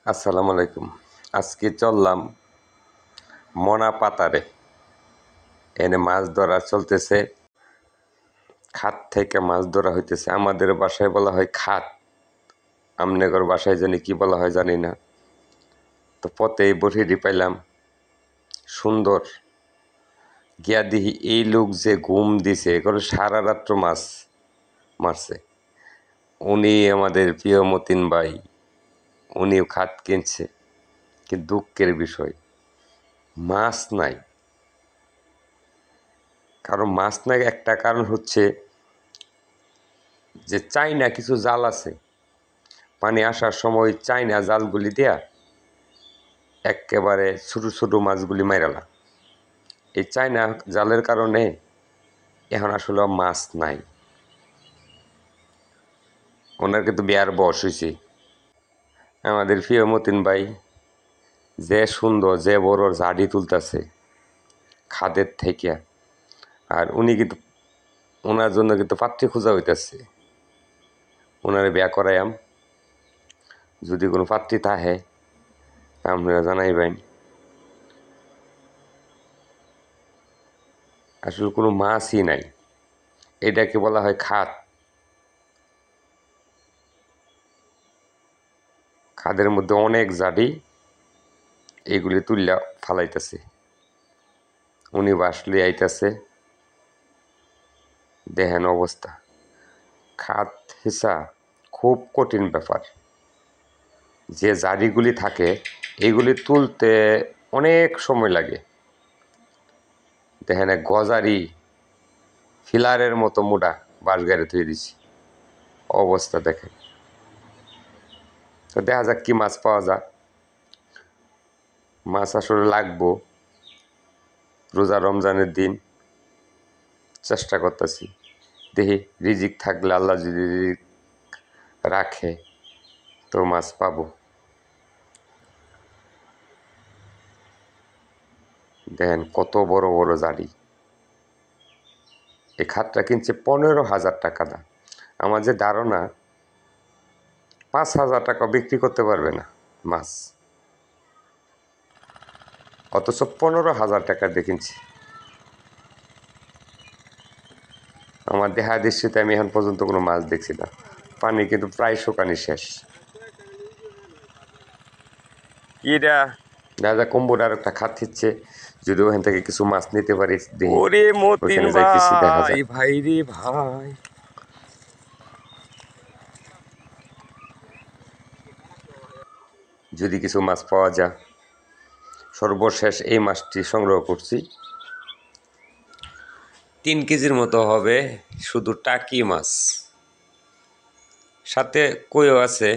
আসসালামু আলাইকুম। আজকে চললাম মনা পাতারে। এনে মাছ ধরা চলতেছে। খাত থেকে মাছ ধরা হইতেছে। আমাদের বাসায় বলা হয় খাত, আমনেগর বাসায় জানি কি বলা হয় জানি না। তো পথে এই বড়িটি পাইলাম, সুন্দর। গিয়া দিহি এই লোক যে ঘুম দিছে এগুলো সারা রাত্র মাছ মারছে। উনি আমাদের প্রিয় মতিন ভাই, উনিও খাত কিনছে। কিন্তু দুঃখের বিষয়, মাছ নাই। কারণ মাছ নাই একটা কারণ হচ্ছে যে চাইনা কিছু জাল আছে, পানি আসার সময় চাইনা জালগুলি দেয়া একেবারে ছোটো ছোটো মাছগুলি মাইরালা। এই চাইনা জালের কারণে এখন আসলে মাছ নাই। ওনার কিন্তু বিয়ার বয়স হয়েছে। আমাদের প্রিয় মতিন ভাই যে সুন্দর যে বড় ঝাড়ি তুলতেছে খাদের থেকে, আর উনি কিন্তু ওনার জন্য কিন্তু পাত্রী খোঁজা হইতেছে। ওনারে বিয়া করাইয়াম, যদি কোনো পাত্রী থাহে আপনারা জানাইবেন। আসলে কোনো মাছই নাই। এটাকে বলা হয় খাত। খাদের মধ্যে অনেক জাডি, এইগুলি তুললা ফালাইতেছে। উনি বাসলি আইতাছে, দেখেন অবস্থা। খাত হিসা খুব কঠিন ব্যাপার। যে জারিগুলি থাকে এইগুলি তুলতে অনেক সময় লাগে। দেখেন এক গজারি ফিলারের মতো মোটা বাঁশ গাড়ি থুয়ে দিছি, অবস্থা দেখেন। তো দেখা যাক কি মাছ পাওয়া যায়। মাছ আসলে লাগবো, রোজা রমজানের দিন। চেষ্টা করতেছি, দেখি রিজিক থাকলে আল্লাহ যদি রিজিক রাখে তো মাছ পাবো। দেখেন কত বড় বড় জারি। এই খাতটা কিনছে 15,000 টাকা দাম। আমার যে ধারণা 5,000 টাকা বিক্রি করতে পারবে না মাছ, অথচ 15,000 টাকা দিয়ে কিনছি। আমার দেহা দৃষ্টিতে আমি এখন পর্যন্ত কোনো মাছ দেখছি না। পানি কিন্তু প্রায় শুকানি শেষ। কিরা দাদা কম্বোটার একটা খাত দিচ্ছে, যদি ওখান থেকে কিছু মাছ নিতে পারি দেখি। ওরে মতিন ওইখানে যাইতেছি, দেখা ভাই, যাক। ভাই রে ভাই, যদি কিছু মাছ পাওয়া যায়। সর্বশেষ এই মাছটি সংগ্রহ করছি, 3 কেজির মতো হবে, শুধু টাকি মাছ। সাথে কইও আছে।